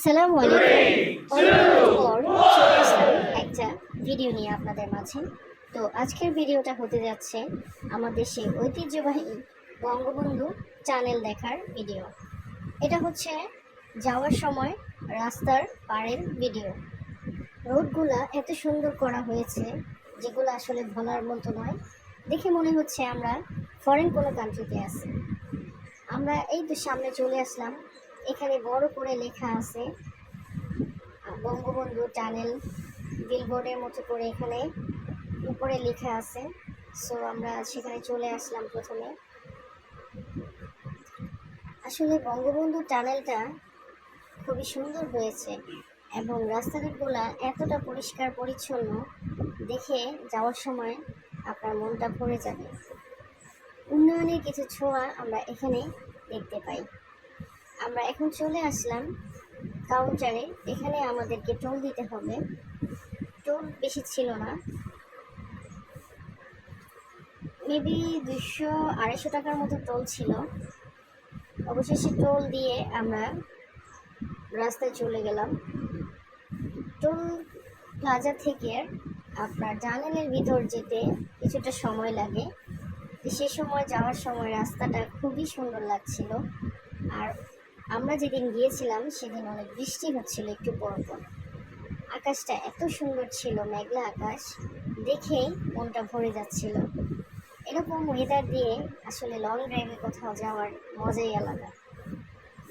আসসালামু আলাইকুম। অনেকদিন পর চলে আসলাম একটা ভিডিও নিয়ে আপনাদের মাঝে। তো আজকের ভিডিওটা হতে যাচ্ছে আমাদের সেই ঐতিহ্যবাহী বঙ্গবন্ধু টানেল দেখার ভিডিও। এটা হচ্ছে যাওয়ার সময় রাস্তার পাড়ের ভিডিও। রোডগুলা এত সুন্দর করা হয়েছে যেগুলো আসলে বলার মতো নয়। দেখে মনে হচ্ছে আমরা ফরেন কোনো কান্ট্রিতে আছি। আমরা এই তো সামনে চলে আসলাম। এখানে বড় করে লেখা আছে বঙ্গবন্ধু টানেল, বিলবোর্ডের মতো করে এখানে উপরে লেখা আছে। সো আমরা সেখানে চলে আসলাম প্রথমে। আসলে বঙ্গবন্ধু টানেলটা খুবই সুন্দর হয়েছে এবং রাস্তাঘাটগুলো এতটা পরিষ্কার পরিচ্ছন্ন, দেখে যাওয়ার সময় আপনার মনটা ভরে যাবে। উন্নয়নের কিছু ছোঁয়া আমরা এখানে দেখতে পাই। আমরা এখন চলে আসলাম কাউন্টারে। এখানে আমাদেরকে টোল দিতে হবে। টোল বেশি ছিল না, মেবি 200-250 টাকার মতো টোল ছিল। অবশেষে টোল দিয়ে আমরা রাস্তায় চলে গেলাম। টোল প্লাজা থেকে আপনার টানেলের ভিতর যেতে কিছুটা সময় লাগে। সে সময় যাওয়ার সময় রাস্তাটা খুবই সুন্দর লাগছিল। আর আমরা যেদিন গিয়েছিলাম সেদিন অনেক বৃষ্টি হচ্ছিল একটু পর পর। আকাশটা এত সুন্দর ছিল, মেঘলা আকাশ, দেখেই মনটা ভরে যাচ্ছিল। এরকম ওয়েদার দিয়ে আসলে লং ড্রাইভে কোথাও যাওয়ার মজাই আলাদা।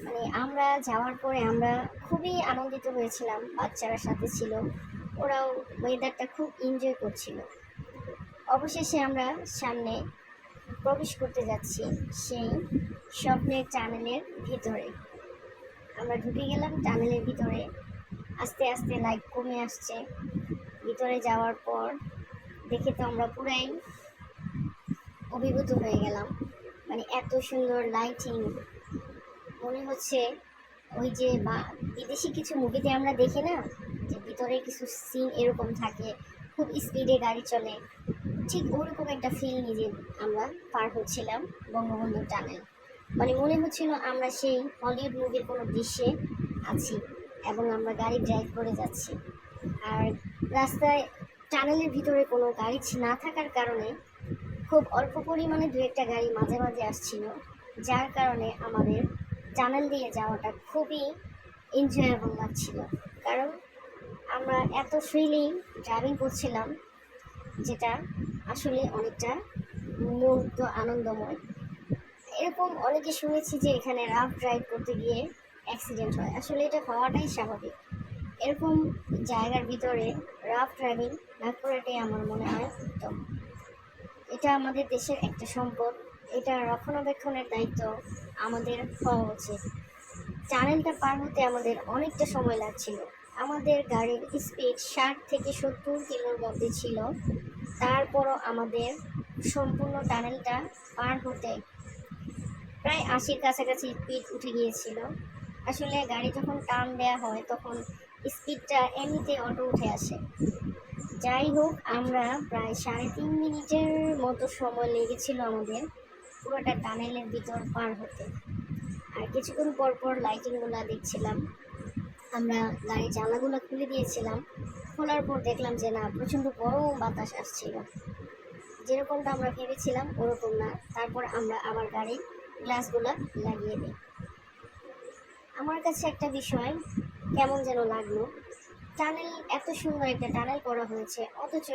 মানে আমরা যাওয়ার পরে আমরা খুবই আনন্দিত হয়েছিলাম, বাচ্চারা সাথে ছিল, ওরাও ওয়েদারটা খুব এনজয় করছিল। অবশেষে আমরা সামনে প্রবেশ করতে যাচ্ছি সেই স্বপ্নের টানেলের ভিতরে। আমরা ঢুকে গেলাম টানেলের ভিতরে। আস্তে আস্তে লাইট কমে আসছে। ভিতরে যাওয়ার পর দেখে তো আমরা পুরাই অভিভূত হয়ে গেলাম। মানে এত সুন্দর লাইটিং, মনে হচ্ছে ওই যে বা বিদেশি কিছু মুভিতে আমরা দেখি না, যে ভিতরে কিছু সিন এরকম থাকে, খুব স্পিডে গাড়ি চলে, ঠিক ওরকম একটা ফিল নিজে আমরা পার হচ্ছিলাম বঙ্গবন্ধু টানেল। মানে মনে হচ্ছিল আমরা সেই হলিউড মুভির কোনো দৃশ্যে আছি এবং আমরা গাড়ি ড্রাইভ করে যাচ্ছি। আর রাস্তায় টানেলের ভিতরে কোনো গাড়ি না থাকার কারণে খুব অল্প পরিমাণে দু একটা গাড়ি মাঝে মাঝে আসছিল, যার কারণে আমাদের টানেল দিয়ে যাওয়াটা খুবই এনজয়েবল লাগছিল। কারণ আমরা এত ফ্রিলি ড্রাইভিং করছিলাম, যেটা আসলে অনেকটা মুগ্ধ আনন্দময়। এরকম অনেকে শুনেছি যে এখানে রাফ ড্রাইভ করতে গিয়ে অ্যাক্সিডেন্ট হয়। আসলে এটা হওয়াটাই স্বাভাবিক। এরকম জায়গার ভিতরে রাফ ড্রাইভিং না করাটাই আমার মনে হয় উত্তম। এটা আমাদের দেশের একটা সম্পদ, এটা রক্ষণাবেক্ষণের দায়িত্ব আমাদের হওয়া উচিত। টানেলটা পার হতে আমাদের অনেকটা সময় লাগছিল। আমাদের গাড়ির স্পিড 60 থেকে 70 কিলোর মধ্যে ছিল। তারপরও আমাদের সম্পূর্ণ টানেলটা পার হতে প্রায় 80-র কাছাকাছি স্পিড উঠে গিয়েছিল। আসলে গাড়ি যখন টার্ন দেওয়া হয় তখন স্পিডটা এমনিতে অটো উঠে আসে। যাই হোক, আমরা প্রায় 3.5 মিনিটের মতো সময় লেগেছিল আমাদের পুরোটা টানেলের ভিতর পার হতে। আর কিছুক্ষণ পর পর লাইটিংগুলো দেখছিলাম। আমরা গাড়ির জানলাগুলো খুলে দিয়েছিলাম। খোলার পর দেখলাম যে না, প্রচণ্ড গরম বাতাস আসছিল। যেরকমটা আমরা ভেবেছিলাম ওরকম না। তারপর আমরা আবার গাড়ির গ্লাসগুলো লাগিয়ে দিই। আমার কাছে একটা বিষয় কেমন যেন লাগলো, টানেল এত সুন্দর একটা টানেল করা হয়েছে, অথচ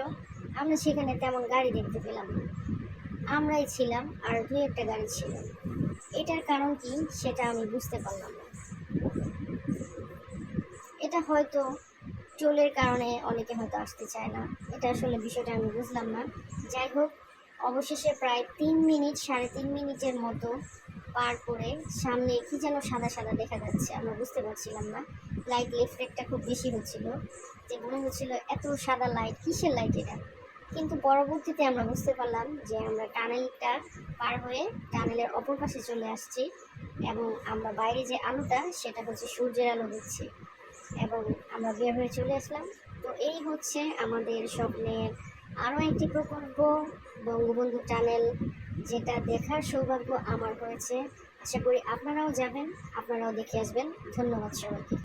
আমরা সেখানে তেমন গাড়ি দেখতে পেলাম না। আমরাই ছিলাম আর দুই একটা গাড়ি ছিল। এটার কারণ কি সেটা আমি বুঝতে পারলাম না। এটা হয়তো টোলের কারণে অনেকে হয়তো আসতে চায় না, এটা আসলে বিষয়টা আমি বুঝলাম না। যাই হোক, অবশেষে প্রায় 3-3.5 মিনিটের মতো পার করে সামনে কি যেন সাদা সাদা দেখা যাচ্ছে, আমরা বুঝতে পারছিলাম না। লাইট রিফ্লেক্টটা খুব বেশি হচ্ছিল, যে মনে হচ্ছিল এত সাদা লাইট, কিসের লাইট এটা। কিন্তু পরবর্তীতে আমরা বুঝতে পারলাম যে আমরা টানেলটা পার হয়ে টানেলের অপর পাশে চলে আসছি এবং আমরা বাইরে যে আলোটা সেটা হচ্ছে সূর্যের আলো দেখছি এবং আমরা বের হয়ে চলে আসলাম। তো এই হচ্ছে আমাদের স্বপ্নের আরও একটি প্রকল্প, বঙ্গবন্ধু টানেল, যেটা দেখার সৌভাগ্য আমার হয়েছে। আশা করি আপনারাও যাবেন, আপনারাও দেখে আসবেন। ধন্যবাদ সবাইকে।